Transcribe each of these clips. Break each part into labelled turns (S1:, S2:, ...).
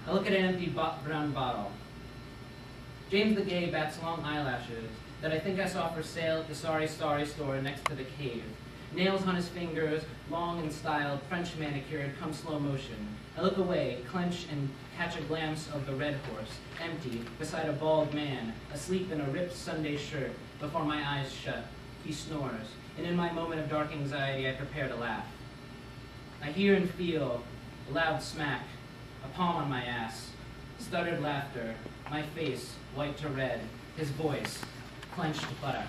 S1: I look at an empty brown bottle. James the Gay bats long eyelashes that I think I saw for sale at the Sorry Sorry store next to the cave. Nails on his fingers, long and styled, French manicured, come slow motion. I look away, clench and catch a glance of the red horse, empty, beside a bald man, asleep in a ripped Sunday shirt, before my eyes shut. He snores, and in my moment of dark anxiety, I prepare to laugh. I hear and feel a loud smack, a palm on my ass, stuttered laughter, my face white to red, his voice clenched buttock.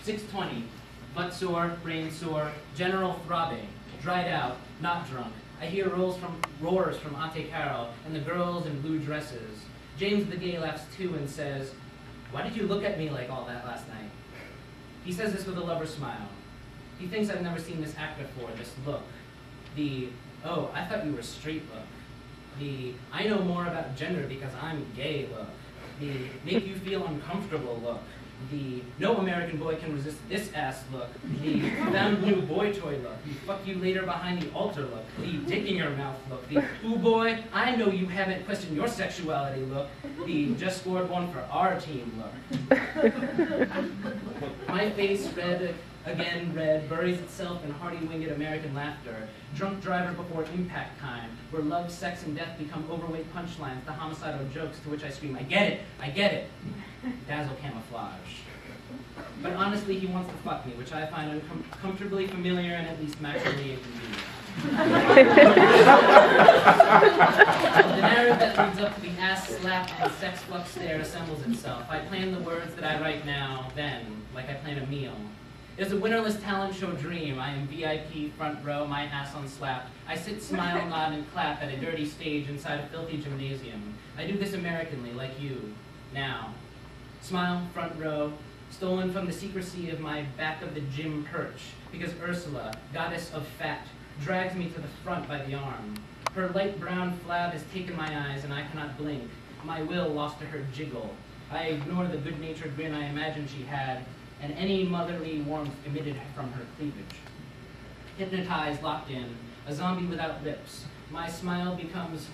S1: 6:20, butt sore, brain sore, general throbbing, dried out, not drunk. I hear roars from Ate Carol and the girls in blue dresses. James the Gay laughs too and says, "Why did you look at me like all that last night?" He says this with a lover's smile. He thinks I've never seen this act before, this look. The, "Oh, I thought you were straight" look. The, "I know more about gender because I'm gay" look. The, "make you feel uncomfortable" look. The, "no American boy can resist this ass" look. The, "found new boy toy" look. The, "fuck you later behind the altar" look. The, "dick in your mouth" look. The, "ooh boy, I know you haven't questioned your sexuality" look. The, "just scored one for our team" look. My face, red, again red, buries itself in hearty winged American laughter. Drunk driver before impact time, where love, sex, and death become overweight punchlines to homicidal jokes to which I scream, "I get it, I get it." Dazzle camouflage. But honestly, he wants to fuck me, which I find uncomfortably familiar and at least maximally inconvenient. The narrative that leads up to the ass slap and sex flux stare assembles itself. I plan the words that I write now, then, like I plan a meal. It is a winnerless talent show dream. I am VIP, front row, my ass on slap. I sit, smile, nod, and clap at a dirty stage inside a filthy gymnasium. I do this Americanly, like you, now. Smile, front row, stolen from the secrecy of my back of the gym perch, because Ursula, goddess of fat, drags me to the front by the arm. Her light brown flab has taken my eyes, and I cannot blink. My will lost to her jiggle. I ignore the good-natured grin I imagined she had, and any motherly warmth emitted from her cleavage. Hypnotized, locked in, a zombie without lips, my smile becomes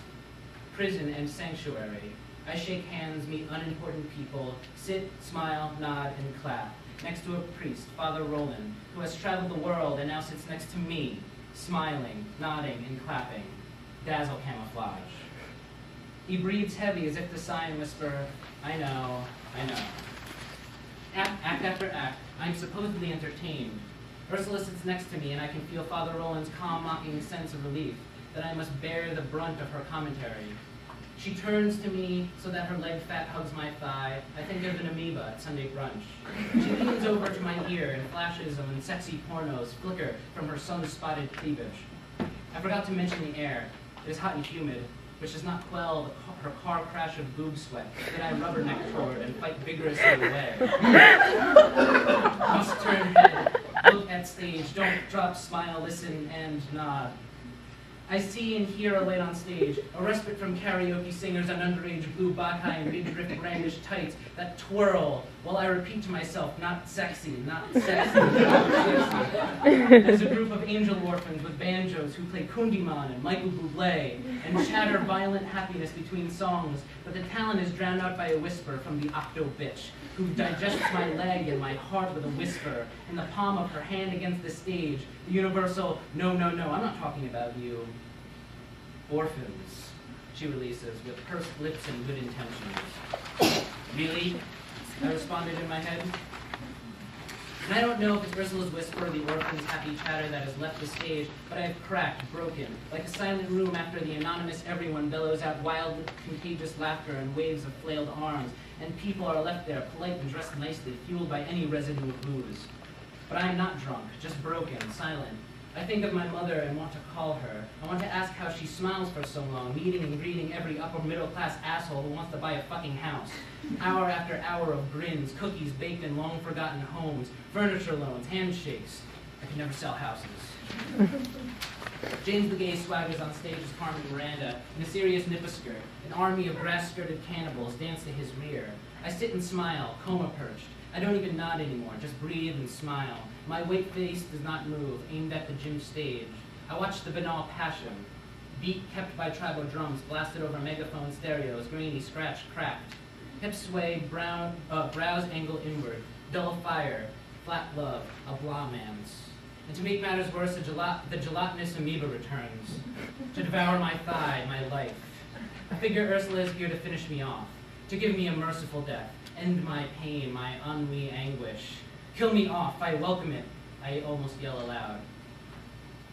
S1: prison and sanctuary. I shake hands, meet unimportant people, sit, smile, nod, and clap, next to a priest, Father Roland, who has traveled the world and now sits next to me, smiling, nodding, and clapping. Dazzle camouflage. He breathes heavy as if to sigh and whisper, "I know, I know." Act after act, I am supposedly entertained. Ursula sits next to me, and I can feel Father Roland's calm, mocking sense of relief that I must bear the brunt of her commentary. She turns to me so that her leg fat hugs my thigh. I think of an amoeba at Sunday brunch. She leans over to my ear, and flashes of sexy pornos flicker from her sun-spotted cleavage. I forgot to mention the air. It is hot and humid, which does not quell her car crash of boob sweat that I rubberneck toward and fight vigorously away. Must turn head, look at stage, don't drop, smile, listen, and nod. I see and hear a light on stage, a respite from karaoke singers and underage blue baccae and midriff brandish tights that twirl while I repeat to myself, "Not sexy, not sexy, not sexy." There's a group of angel orphans with banjos who play Kundiman and Michael Bublé and chatter violent happiness between songs, but the talent is drowned out by a whisper from the octo bitch, who digests my leg and my heart with a whisper, in the palm of her hand against the stage, the universal, "No, no, no, I'm not talking about you." "Orphans," she releases, with pursed lips and good intentions. "Really?" I responded in my head. And I don't know if it's Ursula's whisper or the orphan's happy chatter that has left the stage, but I have cracked, broken, like a silent room after the anonymous everyone bellows out wild, contagious laughter and waves of flailed arms, and people are left there, polite and dressed nicely, fueled by any residue of booze. But I am not drunk, just broken, silent. I think of my mother and want to call her. I want to ask how she smiles for so long, meeting and greeting every upper-middle-class asshole who wants to buy a fucking house. Hour after hour of grins, cookies baked in long-forgotten homes, furniture loans, handshakes. I could never sell houses. James the Gay swaggers on stage's Carmen Miranda in a serious nipper-skirt. An army of grass-skirted cannibals dance to his rear. I sit and smile, coma-perched. I don't even nod anymore, just breathe and smile. My white face does not move, aimed at the gym stage. I watch the banal passion. Beat kept by tribal drums, blasted over megaphone stereos, grainy, scratched, cracked. Hips sway, brows angle inward, dull fire, flat love, a blah man's. And to make matters worse, the gelatinous amoeba returns, to devour my thigh, my life. I figure Ursula is here to finish me off, to give me a merciful death, end my pain, my ennui anguish. Kill me off, I welcome it, I almost yell aloud.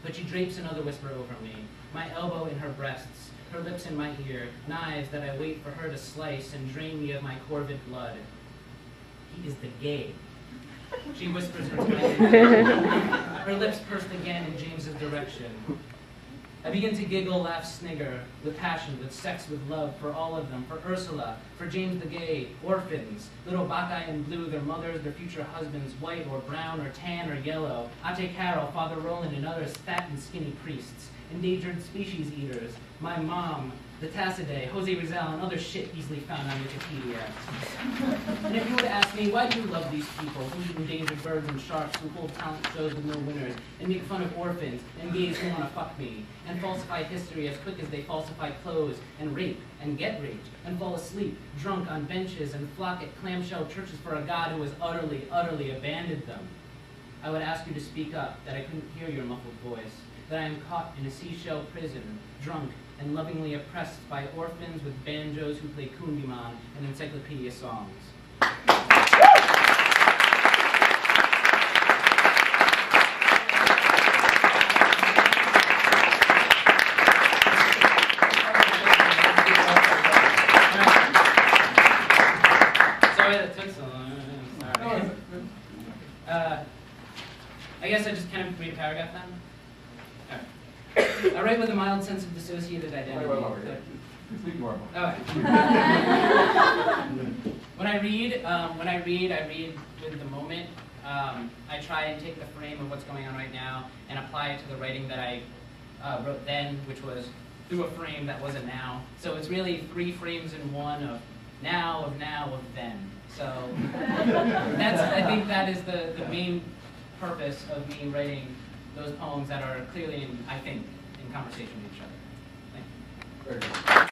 S1: But she drapes another whisper over me, my elbow in her breasts, her lips in my ear, knives that I wait for her to slice and drain me of my corvid blood. He is the gay. She whispers into my ear. Her lips pursed again in James's direction. I begin to giggle, laugh, snigger, with passion, with sex, with love, for all of them, for Ursula, for James the gay, orphans, little Bacchae in blue, their mothers, their future husbands, white or brown or tan or yellow, Ate Carol, Father Roland, and others fat and skinny priests, endangered species eaters, my mom, the Tassidae, Jose Rizal, and other shit easily found on Wikipedia. And if you were to ask me, why do you love these people who eat endangered birds and sharks, who hold talent shows with no winners, and make fun of orphans, and gays who want to fuck me, and falsify history as quick as they falsify clothes, and rape, and get raped, and fall asleep, drunk on benches, and flock at clamshell churches for a God who has utterly, utterly abandoned them? I would ask you to speak up, that I couldn't hear your muffled voice, that I am caught in a seashell prison, drunk, and lovingly oppressed by orphans with banjos who play Kundiman and encyclopedia songs. Sorry that took so long. Sorry. I guess I just kind of read a paragraph then? I write with a mild sense of dissociated identity.
S2: Speak more.
S1: Okay. When I read, I read with the moment. I try and take the frame of what's going on right now and apply it to the writing that I wrote then, which was through a frame that was a now. So it's really 3 frames in one of now, of then. So I think that is the main purpose of me writing those poems that are clearly, I think, in conversation with each other. Thank you.
S2: Very good.